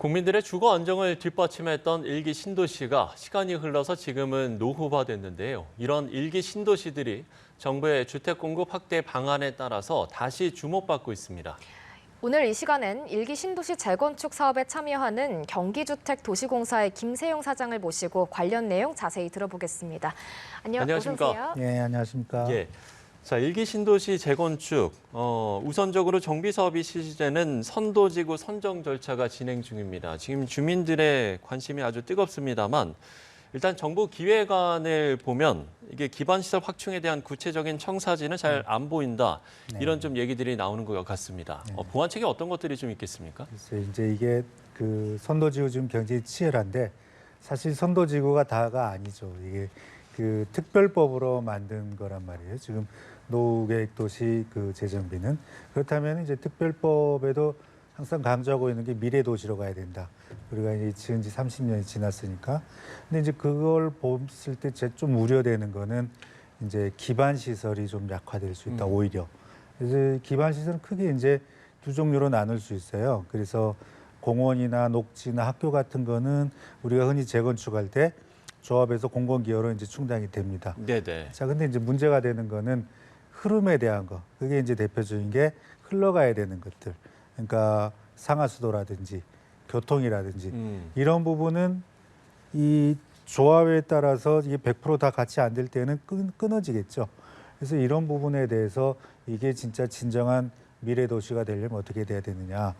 국민들의 주거 안정을 뒷받침했던 일기 신도시가 시간이 흘러서 지금은 노후화됐는데요. 이런 일기 신도시들이 정부의 주택 공급 확대 방안에 따라서 다시 주목받고 있습니다. 오늘 이 시간엔 일기 신도시 재건축 사업에 참여하는 경기주택도시공사의 김세용 사장을 모시고 관련 내용 자세히 들어보겠습니다. 안녕하십니까? 어서 오세요. 네, 안녕하십니까? 예. 자, 일기 신도시 재건축 우선적으로 정비 사업이 실시되는 선도지구 선정 절차가 진행 중입니다. 지금 주민들의 관심이 아주 뜨겁습니다만 일단 정부 기획안을 보면 이게 기반 시설 확충에 대한 구체적인 청사진은 잘 안 보인다. 이런 좀 얘기들이 나오는 것 같습니다. 보완책이 어떤 것들이 좀 있겠습니까? 글쎄, 이제 이게 그 선도지구 지금 경쟁이 치열한데 사실 선도지구가 다가 아니죠. 이게 그 특별법으로 만든 거란 말이에요. 지금 노후계획도시 그 재정비는 그렇다면 이제 특별법에도 항상 강조하고 있는 게 미래도시로 가야 된다. 우리가 이제 지은 지 30년이 지났으니까. 근데 이제 그걸 봤을 때 좀 우려되는 거는 이제 기반 시설이 좀 약화될 수 있다. 오히려. 그래서 기반 시설은 크게 이제 두 종류로 나눌 수 있어요. 그래서 공원이나 녹지나 학교 같은 거는 우리가 흔히 재건축할 때 조합에서 공공기여로 이제 충당이 됩니다. 네네. 자, 근데 이제 문제가 되는 거는 흐름에 대한 거. 그게 이제 대표적인 게 흘러가야 되는 것들. 그러니까 상하수도라든지 교통이라든지 이런 부분은 이 조합에 따라서 이게 100% 다 같이 안 될 때는 끊어지겠죠. 그래서 이런 부분에 대해서 이게 진짜 진정한 미래 도시가 되려면 어떻게 돼야 되느냐.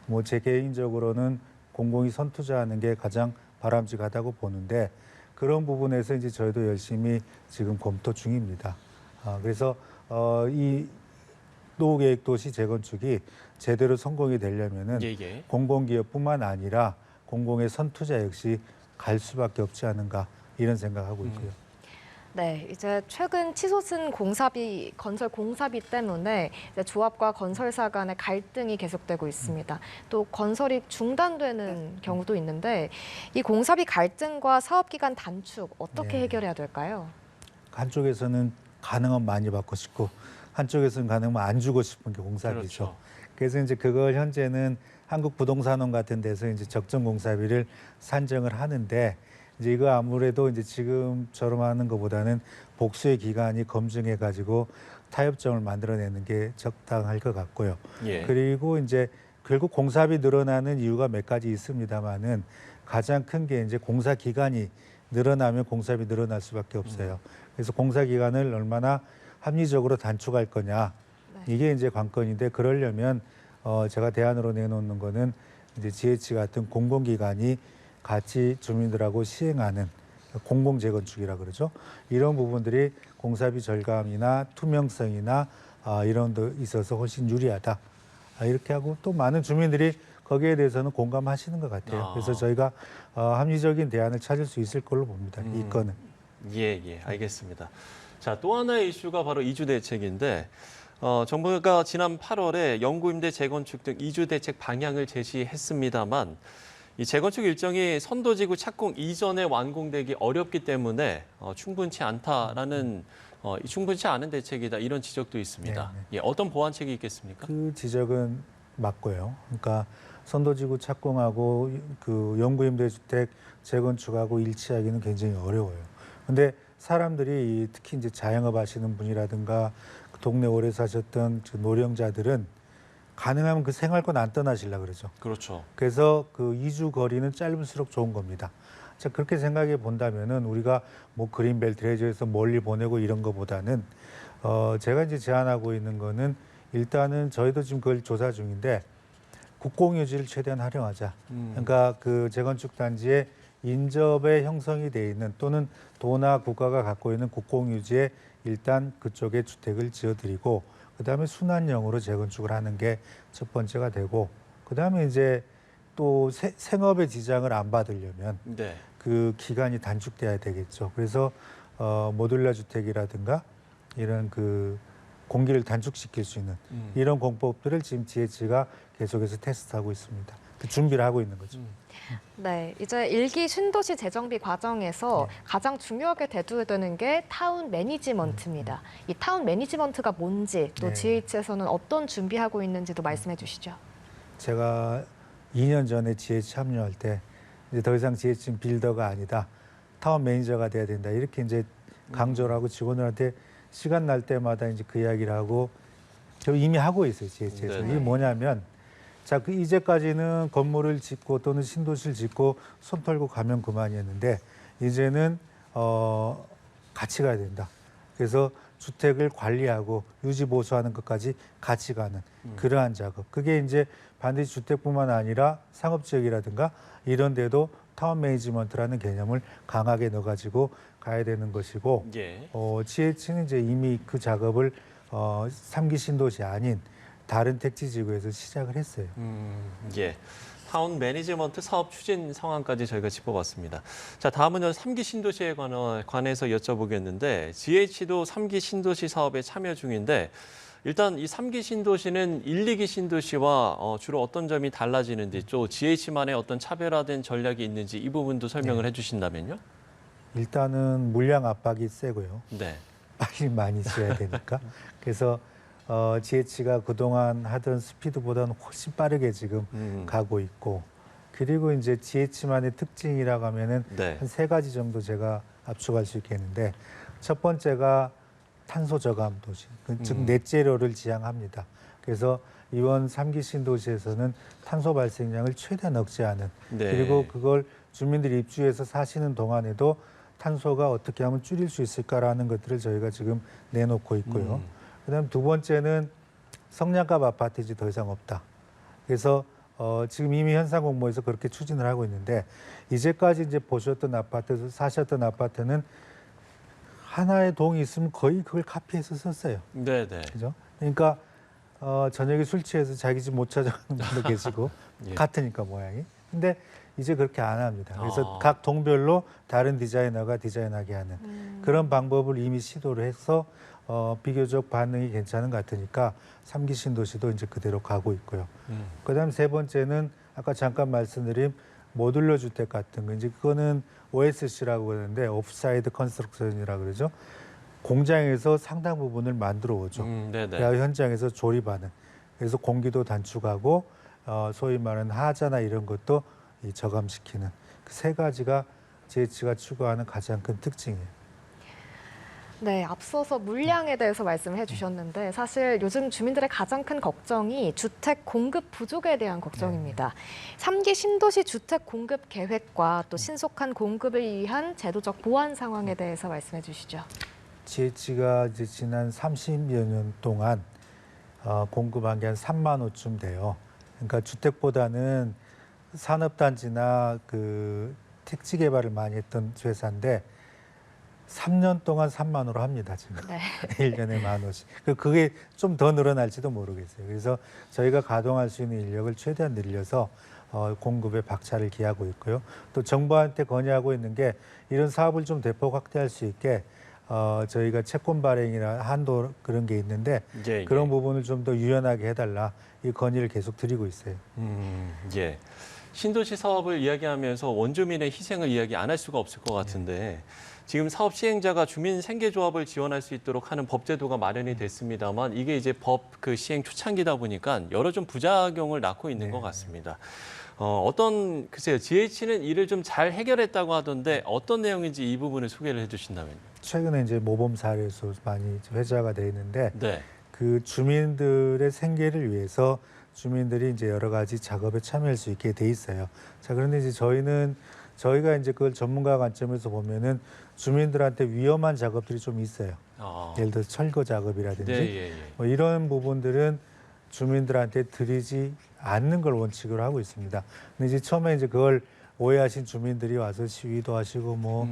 뭐 제 개인적으로는 공공이 선투자하는 게 가장 바람직하다고 보는데 그런 부분에서 이제 저희도 열심히 지금 검토 중입니다. 그래서 이 노후계획도시 재건축이 제대로 성공이 되려면은 공공기업뿐만 아니라 공공의 선투자 역시 갈 수밖에 없지 않은가 이런 생각하고 있고요. 네, 이제 최근 치솟은 건설 공사비 때문에 이제 조합과 건설사 간의 갈등이 계속되고 있습니다. 또 건설이 중단되는 경우도 있는데 이 공사비 갈등과 사업 기간 단축 어떻게 해결해야 될까요? 한쪽에서는 가능하면 많이 받고 싶고 한쪽에서는 가능하면 안 주고 싶은 게 공사비죠. 그렇죠. 그래서 이제 그걸 현재는 한국부동산원 같은 데서 이제 적정 공사비를 산정을 하는데 이제 이거 아무래도 이제 지금처럼 하는 것보다는 복수의 기간이 검증해 가지고 타협점을 만들어내는 게 적당할 것 같고요. 그리고 이제 결국 공사비 늘어나는 이유가 몇 가지 있습니다만은 가장 큰 게 이제 공사 기간이 늘어나면 공사비 늘어날 수밖에 없어요. 그래서 공사 기간을 얼마나 합리적으로 단축할 거냐 이게 이제 관건인데 그러려면 제가 대안으로 내놓는 거는 이제 GH 같은 공공기관이 같이 주민들하고 시행하는 공공재건축이라 그러죠. 이런 부분들이 공사비 절감이나 투명성이나 이런 데 있어서 훨씬 유리하다. 이렇게 하고 또 많은 주민들이 거기에 대해서는 공감하시는 것 같아요. 그래서 저희가 합리적인 대안을 찾을 수 있을 걸로 봅니다. 이 건은. 예, 알겠습니다. 자, 또 하나의 이슈가 바로 이주 대책인데 정부가 지난 8월에 영구임대 재건축 등 이주 대책 방향을 제시했습니다만 이 재건축 일정이 선도지구 착공 이전에 완공되기 어렵기 때문에 충분치 않다라는 충분치 않은 대책이다 이런 지적도 있습니다. 예, 어떤 보완책이 있겠습니까? 그 지적은 맞고요. 그러니까 선도지구 착공하고 그 영구임대 주택 재건축하고 일치하기는 굉장히 어려워요. 근데 사람들이 특히 이제 자영업 하시는 분이라든가 그 동네 오래 사셨던 그 노령자들은 가능하면 그 생활권 안 떠나시려고 그러죠. 그렇죠. 그래서 그 이주 거리는 짧을수록 좋은 겁니다. 자, 그렇게 생각해 본다면은 우리가 뭐 그린벨트 해저에서 멀리 보내고 이런 거보다는 제가 이제 제안하고 있는 거는 일단은 저희도 지금 그걸 조사 중인데 국공유지를 최대한 활용하자. 그러니까 그 재건축 단지에 인접에 형성이 돼 있는 또는 도나 국가가 갖고 있는 국공유지에 일단 그쪽에 주택을 지어드리고 그다음에 순환형으로 재건축을 하는 게 첫 번째가 되고 그다음에 이제 또 생업의 지장을 안 받으려면 그 기간이 단축돼야 되겠죠. 그래서 모듈러 주택이라든가 이런 그 공기를 단축시킬 수 있는 이런 공법들을 지금 GH가 계속해서 테스트하고 있습니다. 그 준비를 하고 있는 거죠. 네, 이제 일기 신도시 재정비 과정에서 가장 중요하게 대두해야 되는 게 타운 매니지먼트입니다. 이 타운 매니지먼트가 뭔지 또 GH에서는 어떤 준비하고 있는지도 말씀해 주시죠. 제가 2년 전에 GH 참여할 때 이제 더 이상 GH는 빌더가 아니다. 타운 매니저가 돼야 된다. 이렇게 이제 강조를 하고 직원들한테 시간 날 때마다 이제 그 이야기를 하고 저 이미 하고 있어요. GH에서. 네네. 이게 뭐냐면 자, 그 이제까지는 건물을 짓고 또는 신도시를 짓고 손 털고 가면 그만이었는데 이제는 같이 가야 된다. 그래서 주택을 관리하고 유지 보수하는 것까지 같이 가는 그러한 작업. 그게 이제 반드시 주택뿐만 아니라 상업지역이라든가 이런 데도 타운 매니지먼트라는 개념을 강하게 넣어가지고 가야 되는 것이고 예. GH는 이제 이미 그 작업을 3기 신도시 아닌 다른 택지지구에서 시작을 했어요. 예. 타운 매니지먼트 사업 추진 상황까지 저희가 짚어봤습니다. 자, 다음은 3기 신도시에 관해서 여쭤보겠는데 GH도 3기 신도시 사업에 참여 중인데 일단 이 3기 신도시는 1, 2기 신도시와 주로 어떤 점이 달라지는지 또 GH만의 어떤 차별화된 전략이 있는지 이 부분도 설명을 해주신다면요. 일단은 물량 압박이 세고요. 네. 빨리 많이 지어야 되니까. 그래서 GH가 그동안 하던 스피드보다는 훨씬 빠르게 지금 가고 있고 그리고 이제 GH만의 특징이라고 하면은 네. 한 3가지 정도 제가 압축할 수 있겠는데 첫 번째가 탄소 저감 도시, 즉 넷제로를 지향합니다. 그래서 이번 3기 신도시에서는 탄소 발생량을 최대한 억제하는 네. 그리고 그걸 주민들이 입주해서 사시는 동안에도 탄소가 어떻게 하면 줄일 수 있을까라는 것들을 저희가 지금 내놓고 있고요. 그다음 두 번째는 성량갑 아파트 이제 더 이상 없다. 그래서 지금 이미 현상 공모에서 그렇게 추진을 하고 있는데 이제까지 이제 보셨던 아파트, 사셨던 아파트는 하나의 동이 있으면 거의 그걸 카피해서 썼어요. 네, 네. 그죠? 그러니까 저녁에 술 취해서 자기 집 못 찾아가는 분도 계시고 예. 같으니까 모양이. 근데 이제 그렇게 안 합니다. 그래서 아. 각 동별로 다른 디자이너가 디자인하게 하는 그런 방법을 이미 시도를 해서 비교적 반응이 괜찮은 것 같으니까 3기 신도시도 이제 그대로 가고 있고요. 그다음 세 번째는 아까 잠깐 말씀드린 모듈러 주택 같은 거 이제 그거는 OSC라고 그러는데 오프사이드 컨스트럭션이라고 그러죠. 공장에서 상당 부분을 만들어 오죠. 네, 네. 그리고 현장에서 조립하는. 그래서 공기도 단축하고 소위 말하는 하자나 이런 것도 이 저감시키는 그 3가지가 GH가 추구하는 가장 큰 특징이에요. 네, 앞서서 물량에 대해서 말씀을 해주셨는데 사실 요즘 주민들의 가장 큰 걱정이 주택 공급 부족에 대한 걱정입니다. 3기 신도시 주택 공급 계획과 또 신속한 공급을 위한 제도적 보완 상황에 대해서 말씀해 주시죠. GH가 이제 지난 30여 년 동안 공급한 게 한 3만 호쯤 돼요. 그러니까 주택보다는 산업단지나 그 택지 개발을 많이 했던 회사인데 3년 동안 3만 호로 합니다, 지금. 네. 1년에 10,000호씩. 그게 좀 더 늘어날지도 모르겠어요. 그래서 저희가 가동할 수 있는 인력을 최대한 늘려서 공급에 박차를 기하고 있고요. 또 정부한테 건의하고 있는 게 이런 사업을 좀 대폭 확대할 수 있게 저희가 채권 발행이나 한도 그런 게 있는데 예, 그런 예. 부분을 좀 더 유연하게 해달라 이 건의를 계속 드리고 있어요. 예. 신도시 사업을 이야기하면서 원주민의 희생을 이야기 안 할 수가 없을 것 같은데 지금 사업 시행자가 주민 생계조합을 지원할 수 있도록 하는 법제도가 마련이 됐습니다만 이게 이제 법 그 시행 초창기다 보니까 여러 좀 부작용을 낳고 있는 것 같습니다. 글쎄요, GH는 이를 좀 잘 해결했다고 하던데 어떤 내용인지 이 부분을 소개를 해주신다면요. 최근에 이제 모범 사례에서 많이 회자가 돼 있는데 네. 그 주민들의 생계를 위해서 주민들이 이제 여러 가지 작업에 참여할 수 있게 돼 있어요. 자, 그런데 이제 저희가 이제 그걸 전문가 관점에서 보면은 주민들한테 위험한 작업들이 좀 있어요. 예를 들어 철거 작업이라든지 네, 예, 예. 뭐 이런 부분들은 주민들한테 드리지 않는 걸 원칙으로 하고 있습니다. 근데 이제 처음에 이제 그걸 오해하신 주민들이 와서 시위도 하시고 뭐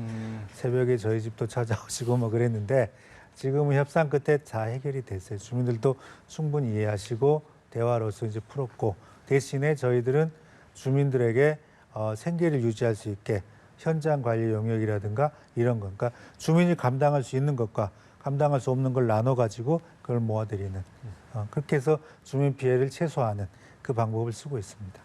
새벽에 저희 집도 찾아오시고 뭐 그랬는데 지금은 협상 끝에 다 해결이 됐어요. 주민들도 충분히 이해하시고 대화로서 이제 풀었고 대신에 저희들은 주민들에게 생계를 유지할 수 있게 현장 관리 영역이라든가 이런 것, 그러니까 주민이 감당할 수 있는 것과 감당할 수 없는 걸 나눠가지고 그걸 모아드리는 그렇게 해서 주민 피해를 최소화하는 그 방법을 쓰고 있습니다.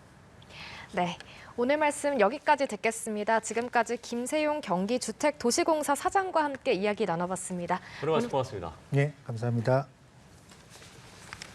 네, 오늘 말씀 여기까지 듣겠습니다. 지금까지 김세용 경기주택도시공사 사장과 함께 이야기 나눠봤습니다. 오늘 말씀 고맙습니다. 네, 감사합니다.